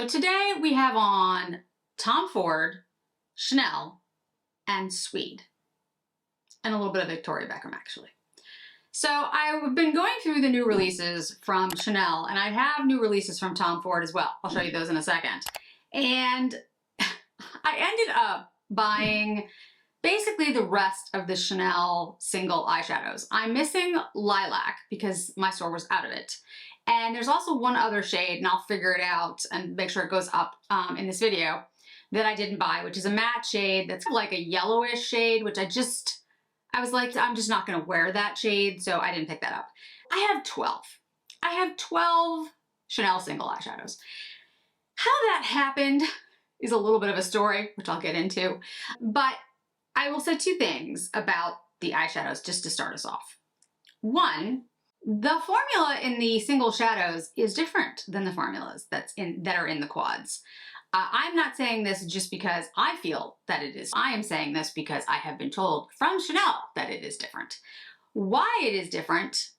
So today we have on Tom Ford, Chanel, and Sweed. And a little bit of Victoria Beckham, actually. So I've been going through the new releases from Chanel, and I have new releases from Tom Ford as well. I'll show you those in a second. And I ended up buying basically the rest of the Chanel single eyeshadows. I'm missing Lilac because my store was out of it. And there's also one other shade, and I'll figure it out and make sure it goes up in this video, that I didn't buy, which is a matte shade that's like a yellowish shade, which I was like, I'm just not gonna wear that shade, so I didn't pick that up. I have 12. I have 12 Chanel single eyeshadows. How that happened is a little bit of a story, which I'll get into, but I will say two things about the eyeshadows just to start us off. One, the formula in the single shadows is different than the formulas that are in the quads. I'm not saying this just because I feel that it is. I am saying this because I have been told from Chanel that it is different. Why it is different,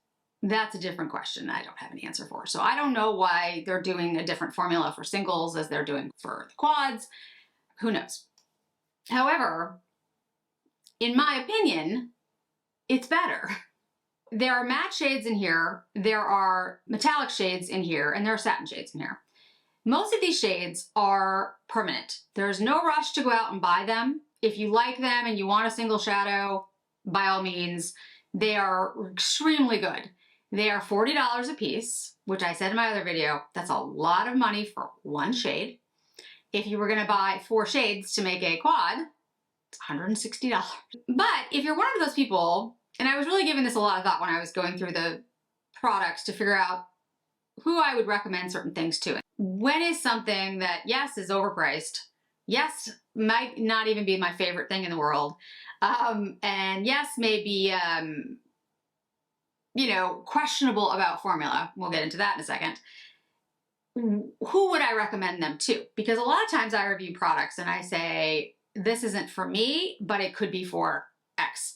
that's a different question I don't have an answer for. So I don't know why they're doing a different formula for singles as they're doing for the quads. Who knows? However, in my opinion, it's better. There are matte shades in here, there are metallic shades in here, and there are satin shades in here. Most of these shades are permanent. There's no rush to go out and buy them. If you like them and you want a single shadow, by all means, they are extremely good. They are $40 a piece, which I said in my other video, that's a lot of money for one shade. If you were gonna buy 4 shades to make a quad, it's $160. But if you're one of those people, and I was really giving this a lot of thought when I was going through the products to figure out who I would recommend certain things to. When is something that, yes, is overpriced, yes, might not even be my favorite thing in the world, and yes, maybe, you know, questionable about formula. We'll get into that in a second. Who would I recommend them to? Because a lot of times I review products and I say, this isn't for me, but it could be for X.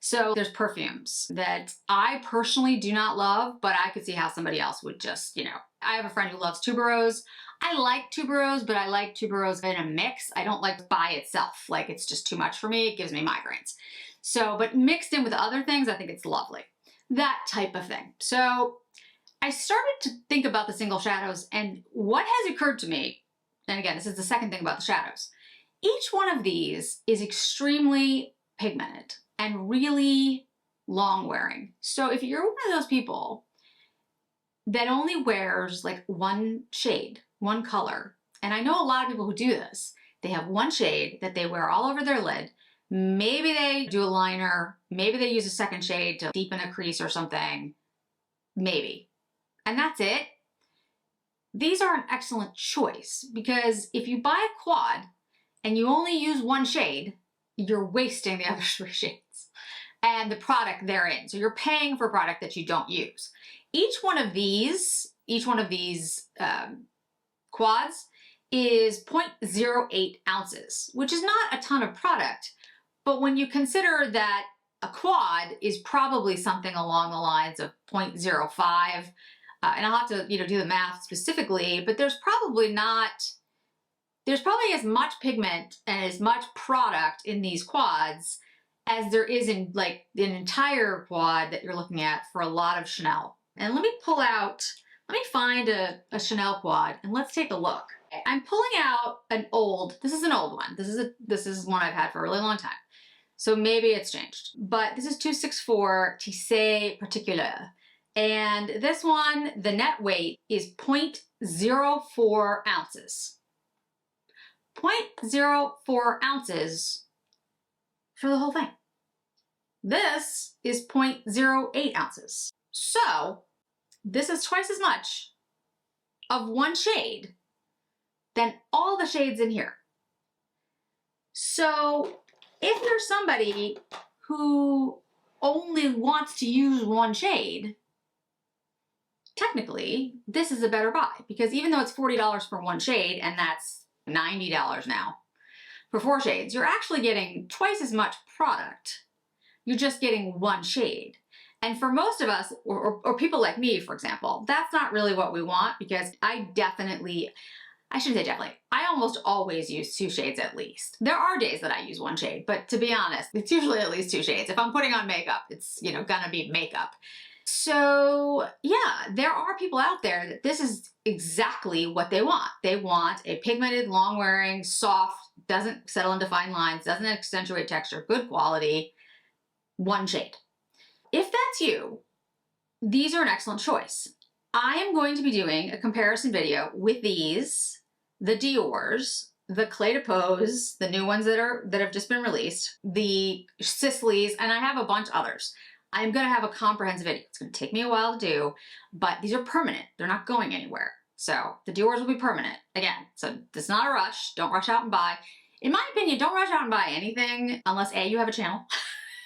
So there's perfumes that I personally do not love, but I could see how somebody else would just, you know. I have a friend who loves tuberose. I like tuberose, but I like tuberose in a mix. I don't like by itself. Like, it's just too much for me. It gives me migraines. So, but mixed in with other things, I think it's lovely. That type of thing. So I started to think about the single shadows, and what has occurred to me, and again, this is the second thing about the shadows. Each one of these is extremely pigmented and really long wearing. So if you're one of those people that only wears like one shade, one color, and I know a lot of people who do this, they have one shade that they wear all over their lid. Maybe they do a liner, maybe they use a second shade to deepen a crease or something, maybe. And that's it. These are an excellent choice because if you buy a quad and you only use one shade, you're wasting the other 3 shades and the product therein. So you're paying for a product that you don't use. Each one of these quads is 0.08 ounces, which is not a ton of product. But when you consider that a quad is probably something along the lines of 0.05, and I'll have to, you know, do the math specifically, but there's probably as much pigment and as much product in these quads as there is in like an entire quad that you're looking at for a lot of Chanel. And let me find a Chanel quad and let's take a look. I'm pulling out this is an old one. This is one I've had for a really long time. So maybe it's changed, but this is 264 Tissé Particulier. And this one, the net weight is 0.04 ounces. 0.04 ounces for the whole thing. This is 0.08 ounces. So this is twice as much of one shade than all the shades in here. So if you're somebody who only wants to use one shade, technically this is a better buy because even though it's $40 for one shade, and that's $90 now for 4 shades, you're actually getting twice as much product. You're just getting one shade. And for most of us, or people like me, for example, that's not really what we want because I shouldn't say definitely. I almost always use 2 shades at least. There are days that I use 1 shade, but to be honest, it's usually at least 2 shades. If I'm putting on makeup, it's, you know, gonna be makeup. So yeah, there are people out there that this is exactly what they want. They want a pigmented, long-wearing, soft, doesn't settle into fine lines, doesn't accentuate texture, good quality, 1 shade. If that's you, these are an excellent choice. I am going to be doing a comparison video with these, the Dior's, the Clé de Pose, the new ones that have just been released, the Sicilies, and I have a bunch others. I'm gonna have a comprehensive video. It's gonna take me a while to do, but these are permanent. They're not going anywhere. So the Dior's will be permanent. Again, so it's not a rush. Don't rush out and buy. In my opinion, don't rush out and buy anything unless A, you have a channel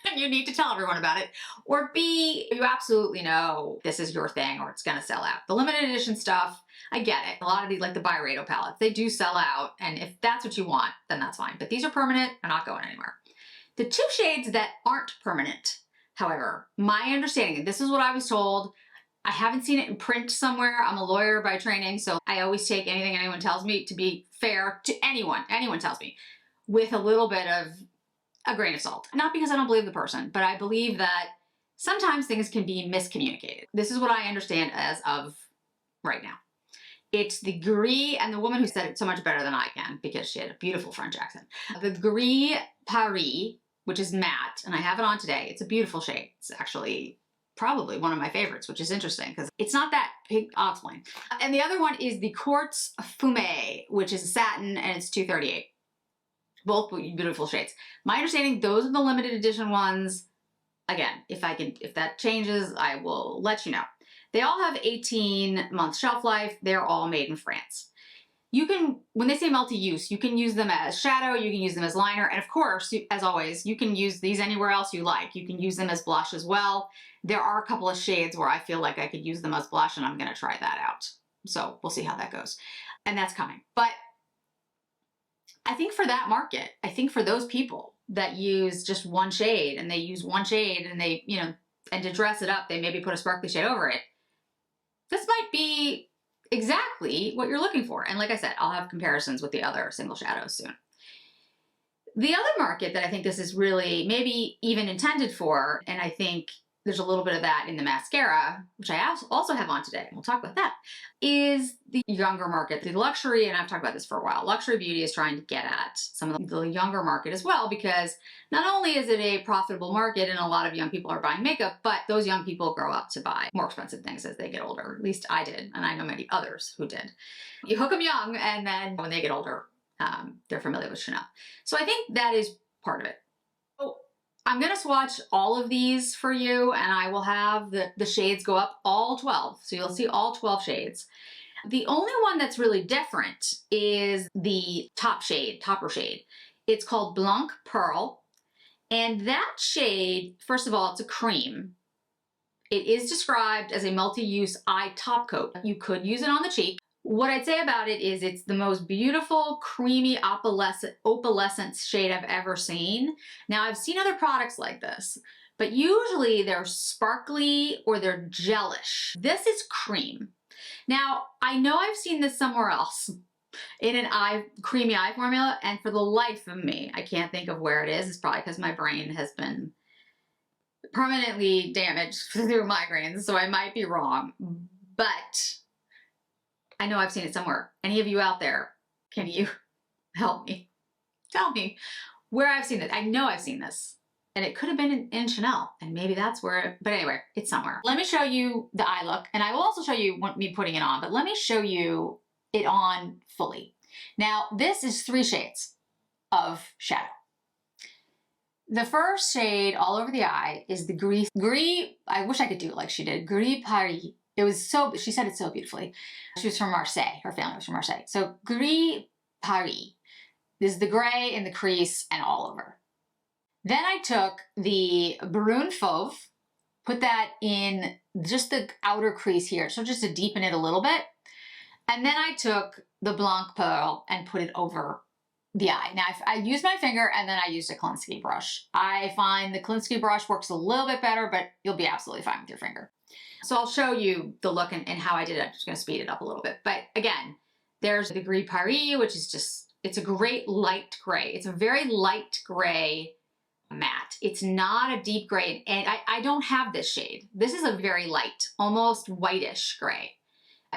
and you need to tell everyone about it, or B, you absolutely know this is your thing or it's gonna sell out. The limited edition stuff, I get it. A lot of these, like the Byredo palettes, they do sell out, and if that's what you want, then that's fine. But these are permanent, they're not going anywhere. The 2 shades that aren't permanent, however, my understanding, and this is what I was told, I haven't seen it in print somewhere. I'm a lawyer by training, so I always take anything anyone tells me to be fair to anyone tells me, with a little bit of a grain of salt. Not because I don't believe the person, but I believe that sometimes things can be miscommunicated. This is what I understand as of right now. It's the Gris, and the woman who said it so much better than I can because she had a beautiful French accent. The Gris Paris, which is matte, and I have it on today. It's a beautiful shade. It's actually probably one of my favorites, which is interesting because it's not that pink. I'll explain. And the other one is the Quartz Fumé, which is a satin, and it's $238. Both beautiful shades. My understanding, those are the limited edition ones. Again, if that changes, I will let you know. They all have 18-month shelf life. They're all made in France. You can, when they say multi-use, you can use them as shadow, you can use them as liner, and of course, as always, you can use these anywhere else you like. You can use them as blush as well. There are a couple of shades where I feel like I could use them as blush, and I'm gonna try that out. So we'll see how that goes. And that's coming. But I think for that market, I think for those people that use just 1 shade, and they use 1 shade, and they, you know, and to dress it up, they maybe put a sparkly shade over it, this might be exactly what you're looking for. And like I said, I'll have comparisons with the other single shadows soon. The other market that I think this is really maybe even intended for, and I think there's a little bit of that in the mascara, which I also have on today, and we'll talk about that, is the younger market. The luxury, and I've talked about this for a while, luxury beauty is trying to get at some of the younger market as well, because not only is it a profitable market and a lot of young people are buying makeup, but those young people grow up to buy more expensive things as they get older. At least I did, and I know many others who did. You hook them young, and then when they get older, they're familiar with Chanel. So I think that is part of it. I'm gonna swatch all of these for you, and I will have the shades go up all 12. So you'll see all 12 shades. The only one that's really different is the topper shade. It's called Blanc Pearl. And that shade, first of all, it's a cream. It is described as a multi-use eye top coat. You could use it on the cheek. What I'd say about it is it's the most beautiful, creamy, opalescent shade I've ever seen. Now, I've seen other products like this, but usually they're sparkly or they're gelish. This is cream. Now, I know I've seen this somewhere else in an creamy eye formula, and for the life of me, I can't think of where it is. It's probably because my brain has been permanently damaged through migraines, so I might be wrong, but I know I've seen it somewhere. Any of you out there, can you help me? Tell me where I've seen it. I know I've seen this, and it could have been in Chanel, and maybe that's where, but anyway, it's somewhere. Let me show you the eye look, and I will also show you me putting it on, but let me show you it on fully. Now, this is 3 shades of shadow. The first shade all over the eye is the Gris, I wish I could do it like she did, Gris Paris. It was so, she said it so beautifully. She was from Marseille, her family was from Marseille. So Gris Paris. This is the gray in the crease and all over. Then I took the Brun Fauve, put that in just the outer crease here, so just to deepen it a little bit. And then I took the Blanc Pearl and put it over the eye. Now, I used my finger and then I used a Klinsky brush. I find the Klinsky brush works a little bit better, but you'll be absolutely fine with your finger. So I'll show you the look and how I did it. I'm just gonna speed it up a little bit. But again, There's the Gris Paris, which is just, it's a great light gray. It's a very light gray matte. It's not a deep gray, and I don't have this shade. This is a very light, almost whitish gray.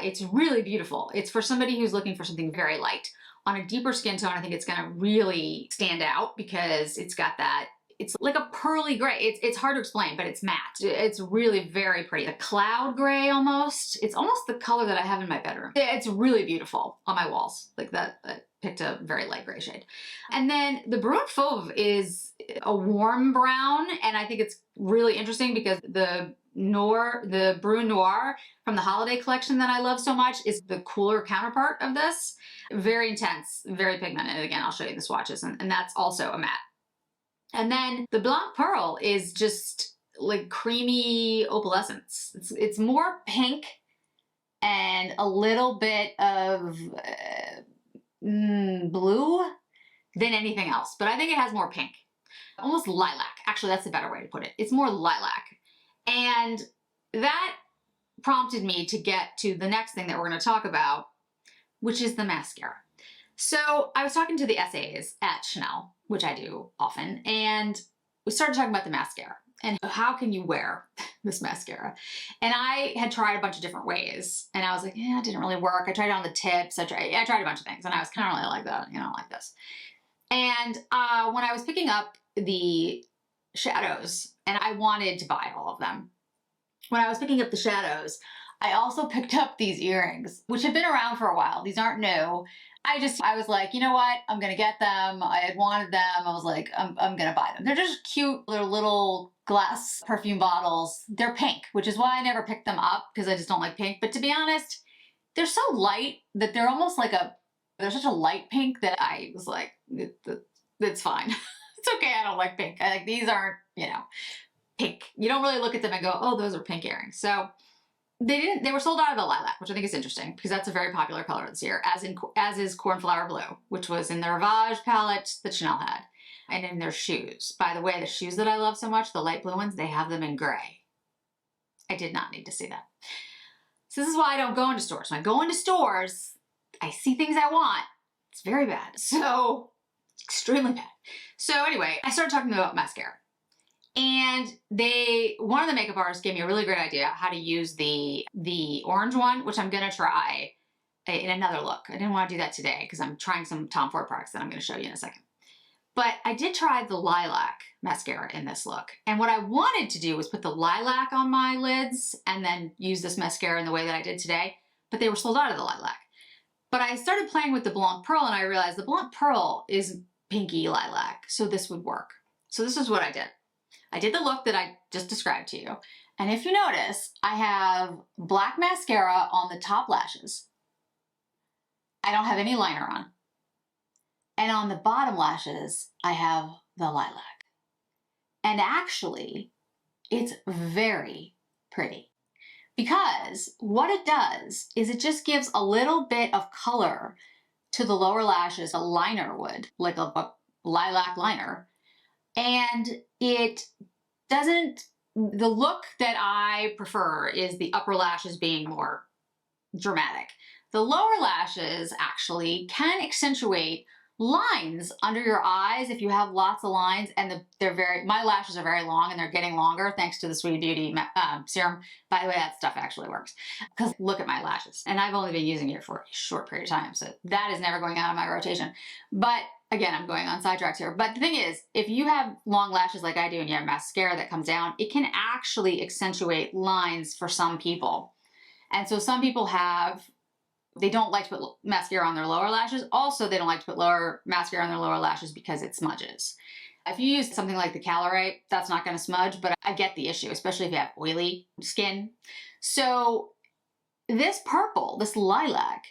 It's really beautiful. It's for somebody who's looking for something very light. On a deeper skin tone, I think it's gonna really stand out because it's got that, it's like a pearly gray. It's hard to explain, but it's matte. It's really very pretty. A cloud gray almost. It's almost the color that I have in my bedroom. It's really beautiful on my walls. Like that, I picked a very light gray shade. And then the Brun Fauve is a warm brown, and I think it's really interesting because the Brun Noir from the holiday collection that I love so much is the cooler counterpart of this. Very intense, very pigmented. Again, I'll show you the swatches, and that's also a matte. And then the Blanc Pearl is just like creamy opalescence. It's more pink and a little bit of blue than anything else, but I think it has more pink. Almost lilac. Actually, that's the better way to put it. It's more lilac. And that prompted me to get to the next thing that we're going to talk about, which is the mascara. So I was talking to the SAs at Chanel, which I do often, and we started talking about the mascara and how can you wear this mascara. And I had tried a bunch of different ways, and I was like, yeah, it didn't really work. I tried it on the tips. I tried a bunch of things, and I was kind of really like that, you know, like this. And when I was picking up the shadows, and I wanted to buy all of them, when I was picking up the shadows, I also picked up these earrings, which have been around for a while. These aren't new. I was like, you know what? I'm gonna get them. I had wanted them. I was like, I'm gonna buy them. They're just cute. They're little glass perfume bottles. They're pink, which is why I never picked them up because I just don't like pink. But to be honest, they're so light that they're almost like they're such a light pink that I was like, it's fine. It's okay. I don't like pink. These aren't, you know, pink. You don't really look at them and go, oh, those are pink earrings. So they were sold out of the lilac, which I think is interesting because that's a very popular color this year, as is Cornflower Blue, which was in the Rivage palette that Chanel had, and in their shoes. By the way, the shoes that I love so much, the light blue ones, they have them in gray. I did not need to see that. So this is why I don't go into stores. When I go into stores, I see things I want. It's very bad. So, extremely bad. So anyway, I started talking about mascara. And one of the makeup artists gave me a really great idea how to use the orange one, which I'm gonna try in another look. I didn't want to do that today because I'm trying some Tom Ford products that I'm gonna show you in a second. But I did try the lilac mascara in this look. And what I wanted to do was put the lilac on my lids and then use this mascara in the way that I did today, but they were sold out of the lilac. But I started playing with the Blanc Pearl and I realized the Blanc Pearl is pinky lilac, so this would work. So this is what I did. I did the look that I just described to you. And if you notice, I have black mascara on the top lashes. I don't have any liner on. And on the bottom lashes, I have the lilac. And actually, it's very pretty. Because what it does is it just gives a little bit of color to the lower lashes, a liner would, like a lilac liner. And it doesn't, the look that I prefer is the upper lashes being more dramatic. The lower lashes actually can accentuate lines under your eyes if you have lots of lines, and my lashes are very long and they're getting longer thanks to the Sweed Beauty serum. By the way, that stuff actually works because look at my lashes, and I've only been using it for a short period of time, so that is never going out of my rotation. But again, I'm going on sidetracks here. But the thing is, if you have long lashes like I do and you have mascara that comes down, it can actually accentuate lines for some people. And so some people they don't like to put mascara on their lower lashes. Also, they don't like to put mascara on their lower lashes because it smudges. If you use something like the Calorie, that's not going to smudge, but I get the issue, especially if you have oily skin. So this purple, this lilac,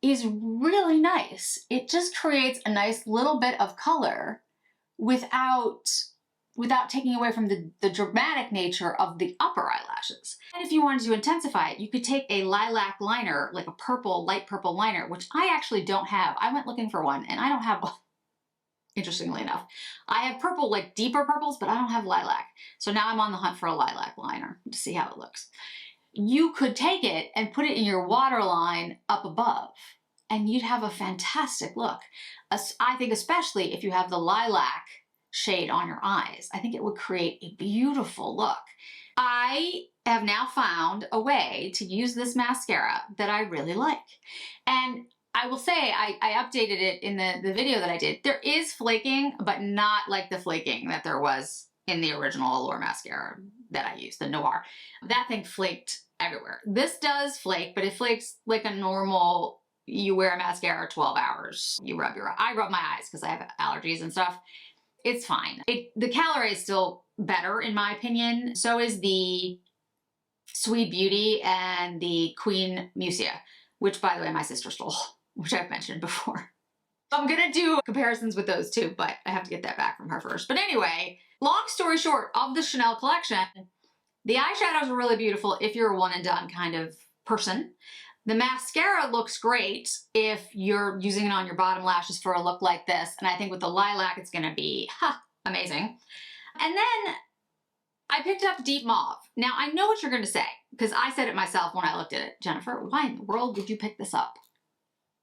is really nice. It just creates a nice little bit of color without taking away from the dramatic nature of the upper eyelashes. And if you wanted to intensify it, you could take a lilac liner, like a purple, light purple liner, which I actually don't have. I went looking for one and I don't have one, interestingly enough. I have purple, like deeper purples, but I don't have lilac. So now I'm on the hunt for a lilac liner to see how it looks. You could take it and put it in your waterline up above. and you'd have a fantastic look. I think especially if you have the lilac shade on your eyes, I think it would create a beautiful look. I have now found a way to use this mascara that I really like. And I will say, I updated it in the video that I did. There is flaking, but not like the flaking that there was in the original Allure mascara that I used, the Noir. That thing flaked everywhere. This does flake, but it flakes like a normal, you wear a mascara 12 hours, you rub your, I rub my eyes because I have allergies and stuff. It's fine. The Calorie is still better in my opinion. So is the Sweed Beauty and the Queen Musia, which by the way, my sister stole, which I've mentioned before. I'm gonna do comparisons with those two, but I have to get that back from her first. But anyway, long story short, of the Chanel collection, the eyeshadows are really beautiful if you're a one and done kind of person. The mascara looks great if you're using it on your bottom lashes for a look like this. And I think with the lilac, it's gonna be amazing. And then I picked up Deep Mauve. Now I know what you're gonna say, because I said it myself when I looked at it. Jennifer, why in the world would you pick this up?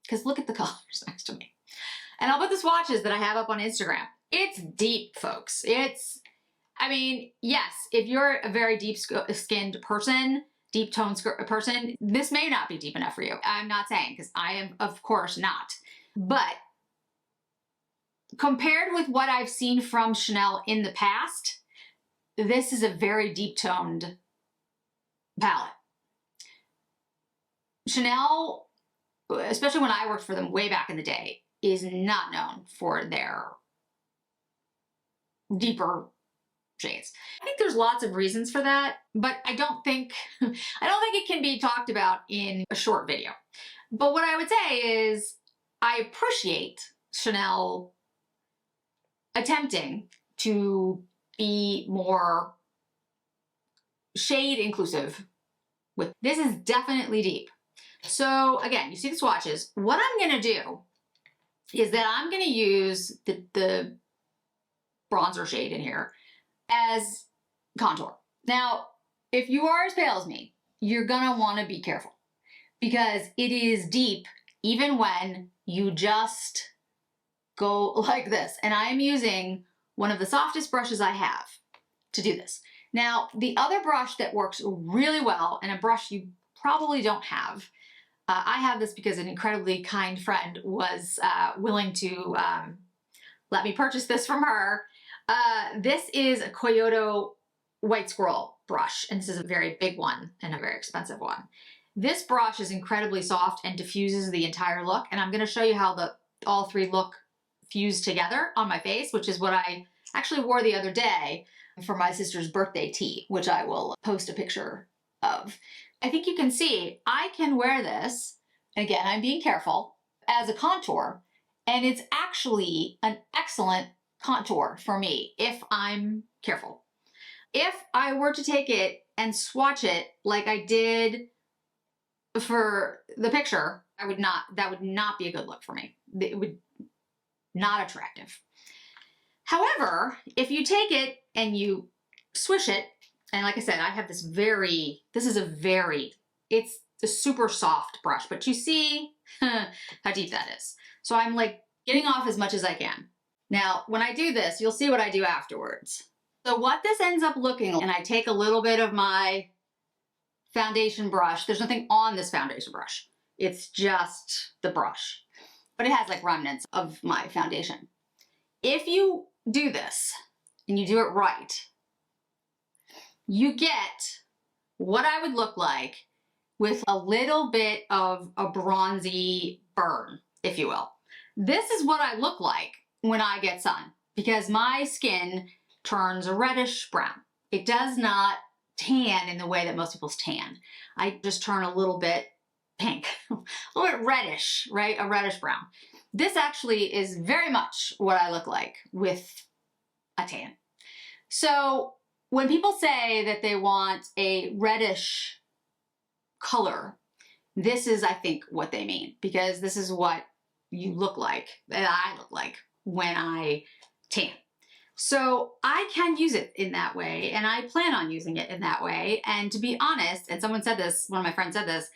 Because look at the colors next to me. And I'll put the swatches that I have up on Instagram. It's deep, folks. It's, I mean, yes, if you're a very deep skinned person, deep toned person, this may not be deep enough for you. I'm not saying, because I am, of course, not. But compared with what I've seen from Chanel in the past, this is a very deep toned palette. Chanel, especially when I worked for them way back in the day, is not known for their deeper shades. I think there's lots of reasons for that, but I don't think it can be talked about in a short video. But what I would say is I appreciate Chanel attempting to be more shade inclusive with this. Is definitely deep. So again, you see the swatches. What I'm gonna do is that I'm gonna use the bronzer shade in here as contour. Now, if you are as pale as me, you're gonna wanna be careful because it is deep even when you just go like this. And I am using one of the softest brushes I have to do this. Now, the other brush that works really well, and a brush you probably don't have, I have this because an incredibly kind friend was willing to let me purchase this from her. This is a Kyoto White Squirrel brush, and this is a very big one and a very expensive one. This brush is incredibly soft and diffuses the entire look, and I'm gonna show you how all three look fused together on my face, which is what I actually wore the other day for my sister's birthday tea, which I will post a picture of. I think you can see I can wear this, and again, I'm being careful, as a contour, and it's actually an excellent contour for me if I'm careful. If I were to take it and swatch it like I did for the picture, that would not be a good look for me. It would not attractive. However, if you take it and you swish it, and like I said, I have it's a super soft brush, but you see how deep that is. So I'm like getting off as much as I can. Now, when I do this, you'll see what I do afterwards. So what this ends up looking like, and I take a little bit of my foundation brush. There's nothing on this foundation brush. It's just the brush, but it has like remnants of my foundation. If you do this and you do it right, you get what I would look like with a little bit of a bronzy burn, if you will. This is what I look like when I get sun, because my skin turns a reddish brown. It does not tan in the way that most people's tan. I just turn a little bit pink, a little bit reddish, right? A reddish brown. This actually is very much what I look like with a tan. So when people say that they want a reddish color, this is, I think, what they mean, because this is what you look like, that I look like when I tan. So I can use it in that way, and I plan on using it in that way. And to be honest, and someone said this, one of my friends said this,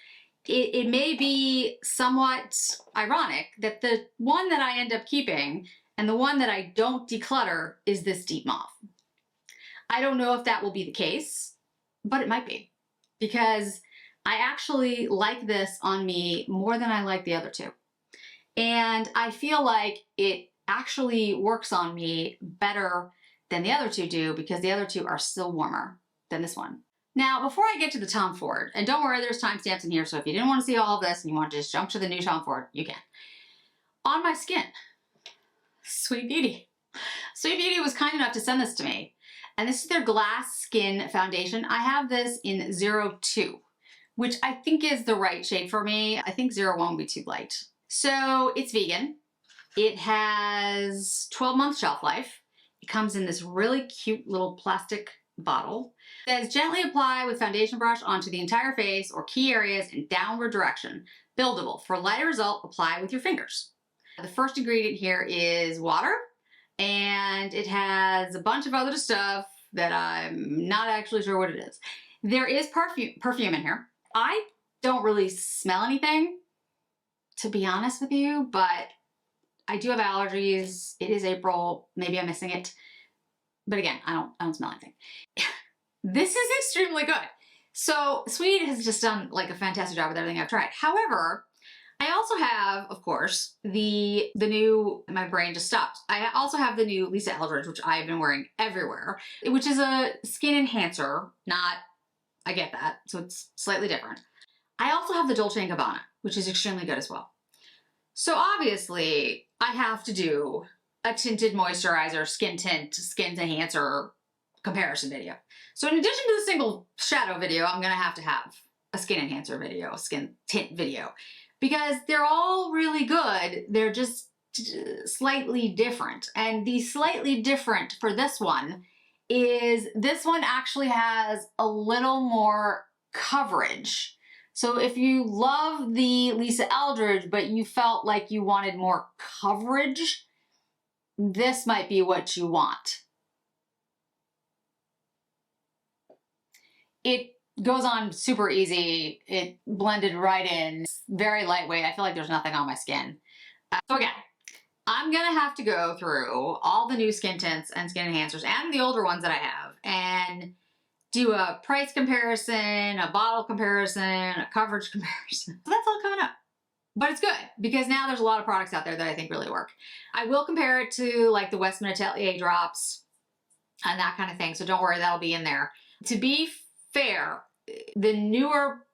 it may be somewhat ironic that the one that I end up keeping and the one that I don't declutter is this deep mauve. I don't know if that will be the case, but it might be, because I actually like this on me more than I like the other two. And I feel like it actually works on me better than the other two do, because the other two are still warmer than this one. Now, before I get to the Tom Ford, and don't worry, there's timestamps in here, so if you didn't want to see all of this and you want to just jump to the new Tom Ford, you can. On my skin, Sweed Beauty. Sweed Beauty was kind enough to send this to me, and this is their Glass Skin Foundation. I have this in 02, which I think is the right shade for me. I think 01 would be too light. So it's vegan. It has 12-month shelf life. It comes in this really cute little plastic bottle. It says, gently apply with foundation brush onto the entire face or key areas in downward direction. Buildable. For lighter result, apply with your fingers. The first ingredient here is water, and it has a bunch of other stuff that I'm not actually sure what it is. There is perfume in here. I don't really smell anything, to be honest with you, but I do have allergies. It is April. Maybe I'm missing it. But again, I don't smell anything. This is extremely good. So Sweed has just done like a fantastic job with everything I've tried. However, I also have, of course, the new, my brain just stopped. I also have the new Lisa Eldridge, which I've been wearing everywhere, which is a skin enhancer, not, I get that, so it's slightly different. I also have the Dolce & Gabbana, which is extremely good as well. So obviously, I have to do a tinted moisturizer, skin tint, skin enhancer comparison video. So in addition to the single shadow video, I'm gonna have to have a skin enhancer video, a skin tint video, because they're all really good. They're just slightly different. And the slightly different for this one is this one actually has a little more coverage. So if you love the Lisa Eldridge, but you felt like you wanted more coverage, this might be what you want. It goes on super easy. It blended right in. It's very lightweight. I feel like there's nothing on my skin. So again, I'm gonna have to go through all the new skin tints and skin enhancers and the older ones that I have and do a price comparison, a bottle comparison, a coverage comparison. So that's all coming up. But it's good because now there's a lot of products out there that I think really work. I will compare it to like the Westman Atelier drops and that kind of thing. So don't worry, that'll be in there. To be fair, the newer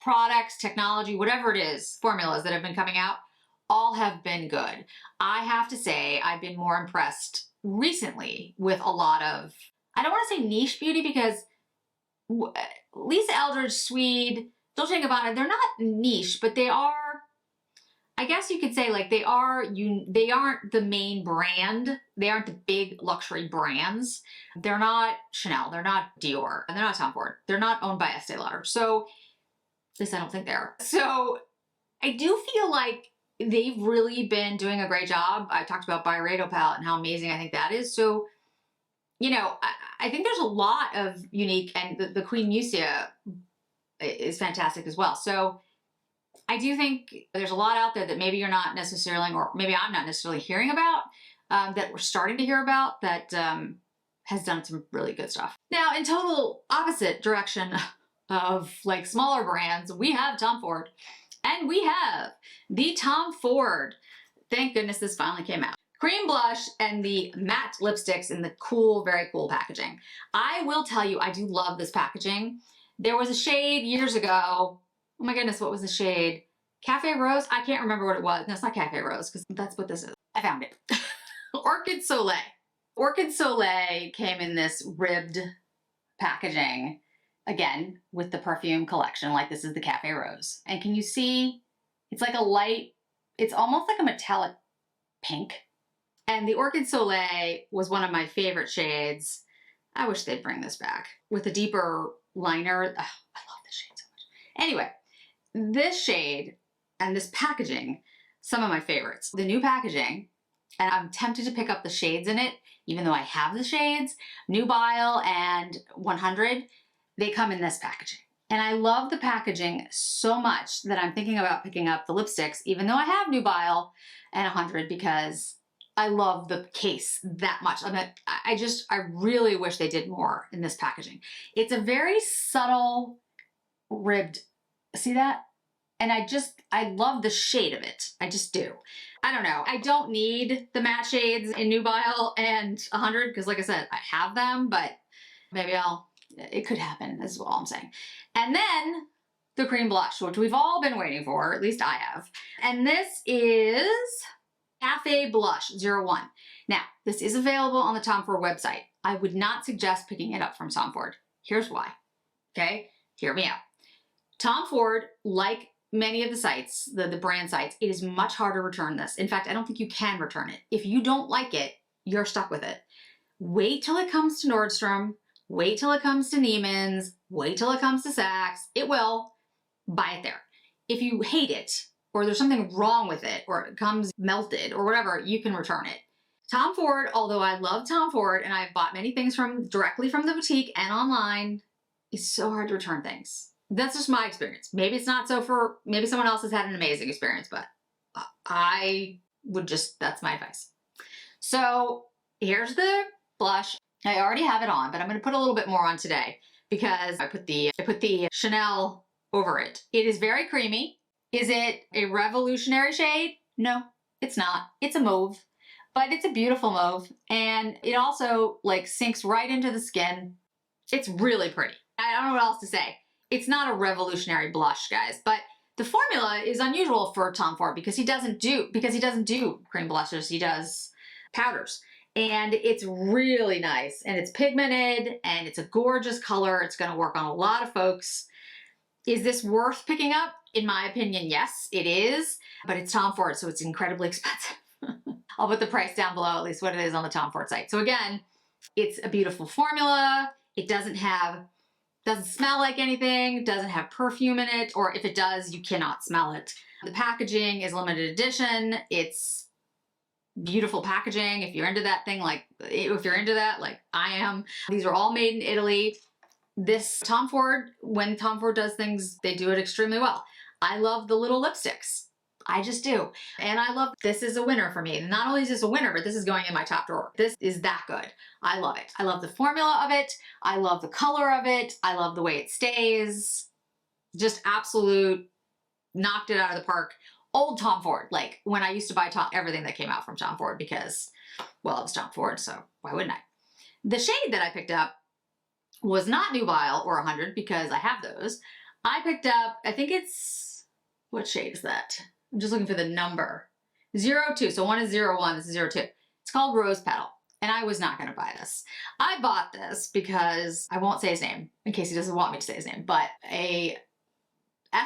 products, technology, whatever it is, formulas that have been coming out, all have been good. I have to say I've been more impressed recently with a lot of, I don't want to say niche beauty because Lisa Eldridge, Sweed, Dolce & Gabbana, they're not niche, but they are, I guess you could say like they aren't the main brand. They aren't the big luxury brands. They're not Chanel, they're not Dior, and they're not Tom Ford. They're not owned by Estee Lauder. So, at least I don't think they are. So, I do feel like they've really been doing a great job. I talked about Byredo palette and how amazing I think that is. So, you know, I think there's a lot of unique, and the Queen Musia is fantastic as well. So, I do think there's a lot out there that maybe you're not necessarily, or maybe I'm not necessarily hearing about, that we're starting to hear about, that has done some really good stuff. Now, in total opposite direction of like smaller brands, we have Tom Ford, and we have the Tom Ford. Thank goodness this finally came out. Cream blush and the matte lipsticks in the cool, very cool packaging. I will tell you, I do love this packaging. There was a shade years ago. Oh my goodness, what was the shade? Cafe Rose? I can't remember what it was. No, it's not Cafe Rose, because that's what this is. I found it. Orchid Soleil. Orchid Soleil came in this ribbed packaging, again, with the perfume collection, like this is the Cafe Rose. And can you see, it's like a light, it's almost like a metallic pink. And the Orchid Soleil was one of my favorite shades. I wish they'd bring this back with a deeper liner. Oh, I love this shade so much. Anyway, this shade and this packaging, some of my favorites. The new packaging, and I'm tempted to pick up the shades in it, even though I have the shades, Nubile and 100, they come in this packaging. And I love the packaging so much that I'm thinking about picking up the lipsticks, even though I have Nubile and 100, because I love the case that much. I mean, I really wish they did more in this packaging. It's a very subtle ribbed, see that? And I love the shade of it. I just do. I don't know. I don't need the matte shades in Nubile and 100 because like I said, I have them, but maybe it could happen is all I'm saying. And then the cream blush, which we've all been waiting for, at least I have. And this is Cafe Blush 01. Now, this is available on the Tom Ford website. I would not suggest picking it up from Tom Ford. Here's why, okay? Hear me out. Tom Ford, like many of the sites, the brand sites, it is much harder to return this. In fact, I don't think you can return it. If you don't like it, you're stuck with it. Wait till it comes to Nordstrom. Wait till it comes to Neiman's. Wait till it comes to Saks. It will. Buy it there. If you hate it, or there's something wrong with it, or it comes melted, or whatever, you can return it. Tom Ford, although I love Tom Ford, and I've bought many things directly from the boutique and online, it's so hard to return things. That's just my experience. Maybe it's not so maybe someone else has had an amazing experience, but I would that's my advice. So here's the blush. I already have it on, but I'm going to put a little bit more on today because I put the Chanel over it. It is very creamy. Is it a revolutionary shade? No, it's not. It's a mauve, but it's a beautiful mauve. And it also like sinks right into the skin. It's really pretty. I don't know what else to say. It's not a revolutionary blush, guys, but the formula is unusual for Tom Ford because he doesn't do cream blushes, he does powders. And it's really nice and it's pigmented and it's a gorgeous color. It's gonna work on a lot of folks. Is this worth picking up? In my opinion, yes, it is, but it's Tom Ford, so it's incredibly expensive. I'll put the price down below, at least what it is on the Tom Ford site. So again, it's a beautiful formula. It doesn't smell like anything, doesn't have perfume in it, or if it does, you cannot smell it. The packaging is limited edition. It's beautiful packaging. If you're into that thing, like I am, these are all made in Italy. This Tom Ford, when Tom Ford does things, they do it extremely well. I love the little lipsticks. I just do. And this is a winner for me. Not only is this a winner, but this is going in my top drawer. This is that good. I love it. I love the formula of it. I love the color of it. I love the way it stays. Just absolute, knocked it out of the park. Old Tom Ford, like when I used to buy everything that came out from Tom Ford because, well, it was Tom Ford, so why wouldn't I? The shade that I picked up was not Nubile or 100 because I have those. I picked up, I think it's, what shade is that? I'm just looking for the number. 02, so one is 01, this is 02. It's called Rose Petal, and I was not gonna buy this. I bought this because, I won't say his name, in case he doesn't want me to say his name, but a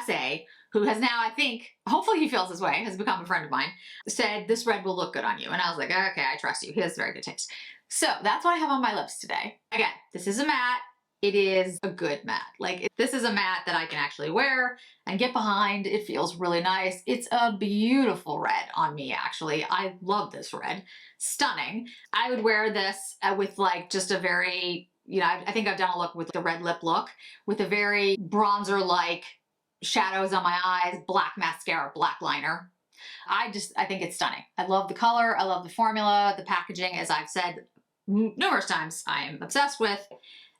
SA, who has now, I think, hopefully he feels this way, has become a friend of mine, said, this red will look good on you. And I was like, okay, I trust you. He has very good taste. So that's what I have on my lips today. Again, this is a matte. It is a good matte. Like, this is a matte that I can actually wear and get behind. It feels really nice. It's a beautiful red on me, actually. I love this red. Stunning. I would wear this with like just a very, I think I've done a look with the red lip look with a very bronzer-like shadows on my eyes, black mascara, black liner. I think it's stunning. I love the color. I love the formula, the packaging, as I've said numerous times, I am obsessed with.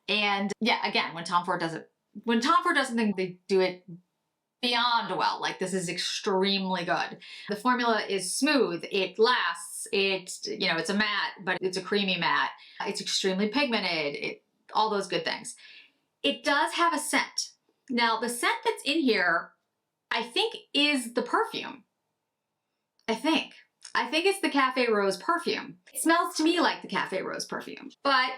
And yeah, again, when Tom Ford does something, they do it beyond well. Like, this is extremely good. The formula is smooth. It lasts. It's a matte, but it's a creamy matte. It's extremely pigmented. All those good things. It does have a scent. Now, the scent that's in here, I think is the perfume. I think it's the Cafe Rose perfume. It smells to me like the Cafe Rose perfume, but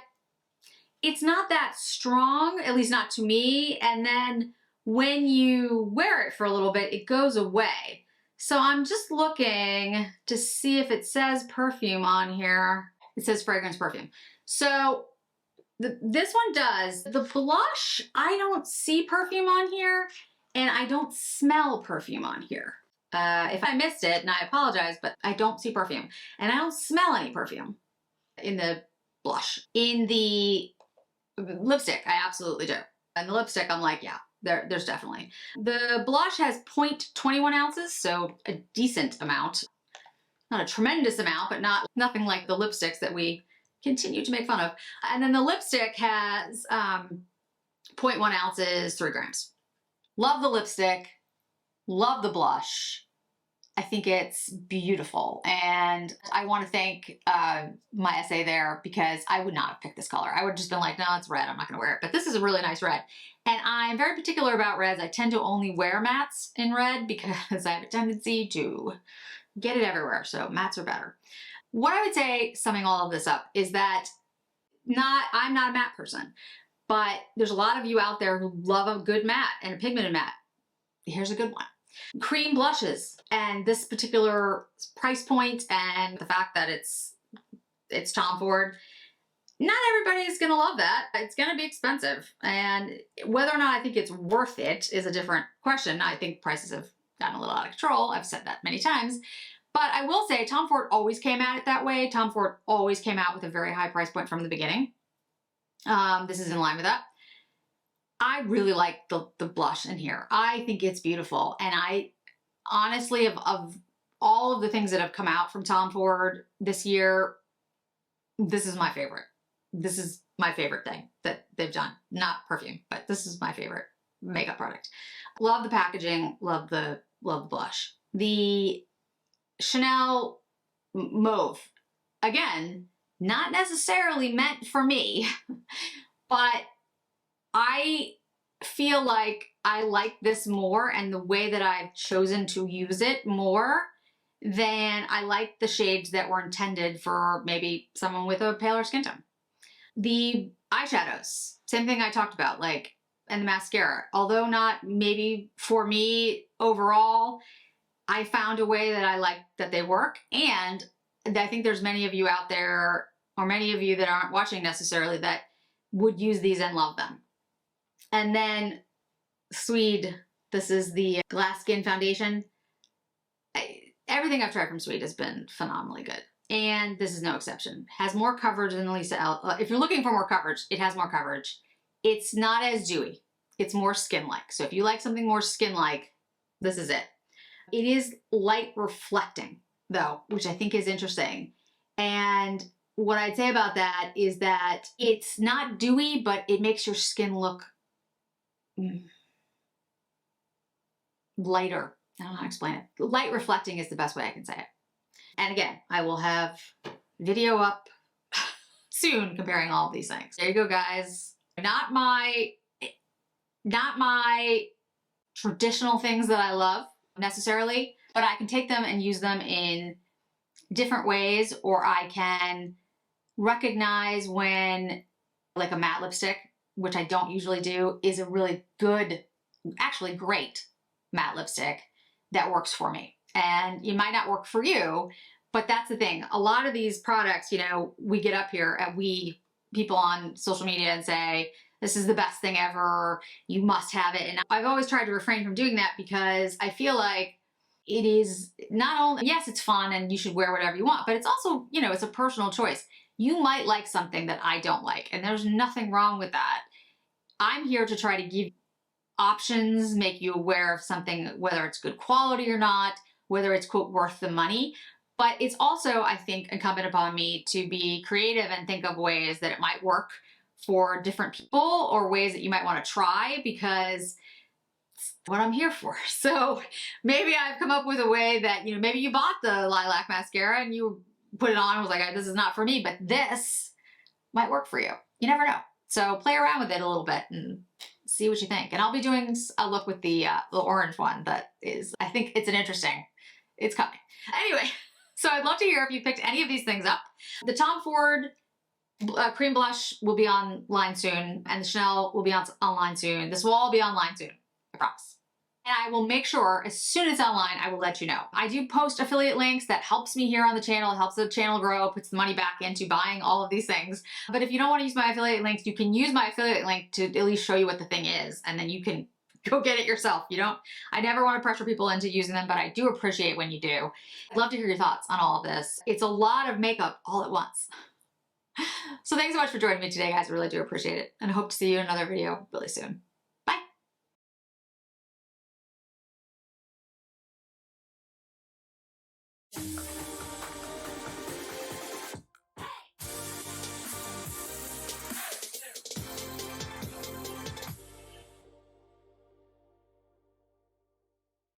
it's not that strong, at least not to me. And then when you wear it for a little bit, it goes away. So I'm just looking to see if it says perfume on here. It says fragrance perfume. So this one does. The blush, I don't see perfume on here, and I don't smell perfume on here. If I missed it, and I apologize, but I don't see perfume. And I don't smell any perfume in the blush. In the lipstick, I absolutely do. And the lipstick, I'm like, yeah, there's definitely. The blush has 0.21 ounces, so a decent amount. Not a tremendous amount, but nothing like the lipsticks that we continue to make fun of. And then the lipstick has 0.1 ounces, 3 grams. Love the lipstick, love the blush. I think it's beautiful. And I want to thank my essay there, because I would not have picked this color. I would have just been like, no, it's red, I'm not gonna wear it. But this is a really nice red. And I'm very particular about reds. I tend to only wear mattes in red because I have a tendency to get it everywhere. So mattes are better. What I would say, summing all of this up, is that I'm not a matte person, but there's a lot of you out there who love a good matte and a pigmented matte. Here's a good one. Cream blushes, and this particular price point and the fact that it's Tom Ford, not everybody's gonna love that. It's gonna be expensive, and whether or not I think it's worth it is a different question. I think prices have gotten a little out of control. I've said that many times, but I will say Tom Ford always came at it that way. Tom Ford always came out with a very high price point from the beginning. This is in line with that. I really like the blush in here. I think it's beautiful. And I honestly, of all of the things that have come out from Tom Ford this year, this is my favorite. This is my favorite thing that they've done. Not perfume, but this is my favorite makeup product. Love the packaging, love the blush. The Chanel Mauve, again, not necessarily meant for me, but I feel like I like this more, and the way that I've chosen to use it more than I like the shades that were intended for maybe someone with a paler skin tone. The eyeshadows, same thing I talked about, like, and the mascara, although not maybe for me overall, I found a way that I like that they work. And I think there's many of you out there, or many of you that aren't watching necessarily, that would use these and love them. And then Sweed, this is the Glass Skin Foundation. Everything I've tried from Sweed has been phenomenally good. And this is no exception. Has more coverage than Lisa L. If you're looking for more coverage, it has more coverage. It's not as dewy. It's more skin-like. So if you like something more skin-like, this is it. It is light reflecting though, which I think is interesting. And what I'd say about that is that it's not dewy, but it makes your skin look lighter. I don't know how to explain it. Light reflecting is the best way I can say it. And again, I will have video up soon comparing all of these things. There you go, guys. Not my traditional things that I love necessarily, but I can take them and use them in different ways, or I can recognize when, like, a matte lipstick, which I don't usually do, is a really good, actually great matte lipstick that works for me. And it might not work for you, but that's the thing. A lot of these products, you know, we get up here and people on social media and say, this is the best thing ever, you must have it. And I've always tried to refrain from doing that, because I feel like it is not only, yes, it's fun and you should wear whatever you want, but it's also, you know, it's a personal choice. You might like something that I don't like, and there's nothing wrong with that. I'm here to try to give options, make you aware of something, whether it's good quality or not, whether it's, quote, worth the money. But it's also, I think, incumbent upon me to be creative and think of ways that it might work for different people, or ways that you might want to try, because it's what I'm here for. So maybe I've come up with a way that, you know, maybe you bought the lilac mascara and you put it on and was like, this is not for me, but this might work for you. You never know. So play around with it a little bit and see what you think. And I'll be doing a look with the orange one that is, I think it's it's coming. Anyway, so I'd love to hear if you picked any of these things up. The Tom Ford cream blush will be online soon, and the Chanel will be online soon. This will all be online soon, I promise. And I will make sure, as soon as it's online, I will let you know. I do post affiliate links. That helps me here on the channel. It helps the channel grow, puts the money back into buying all of these things. But if you don't want to use my affiliate links, you can use my affiliate link to at least show you what the thing is, and then you can go get it yourself. I never want to pressure people into using them, but I do appreciate when you do. I'd love to hear your thoughts on all of this. It's a lot of makeup all at once. So thanks so much for joining me today, guys. I really do appreciate it. And I hope to see you in another video really soon. it.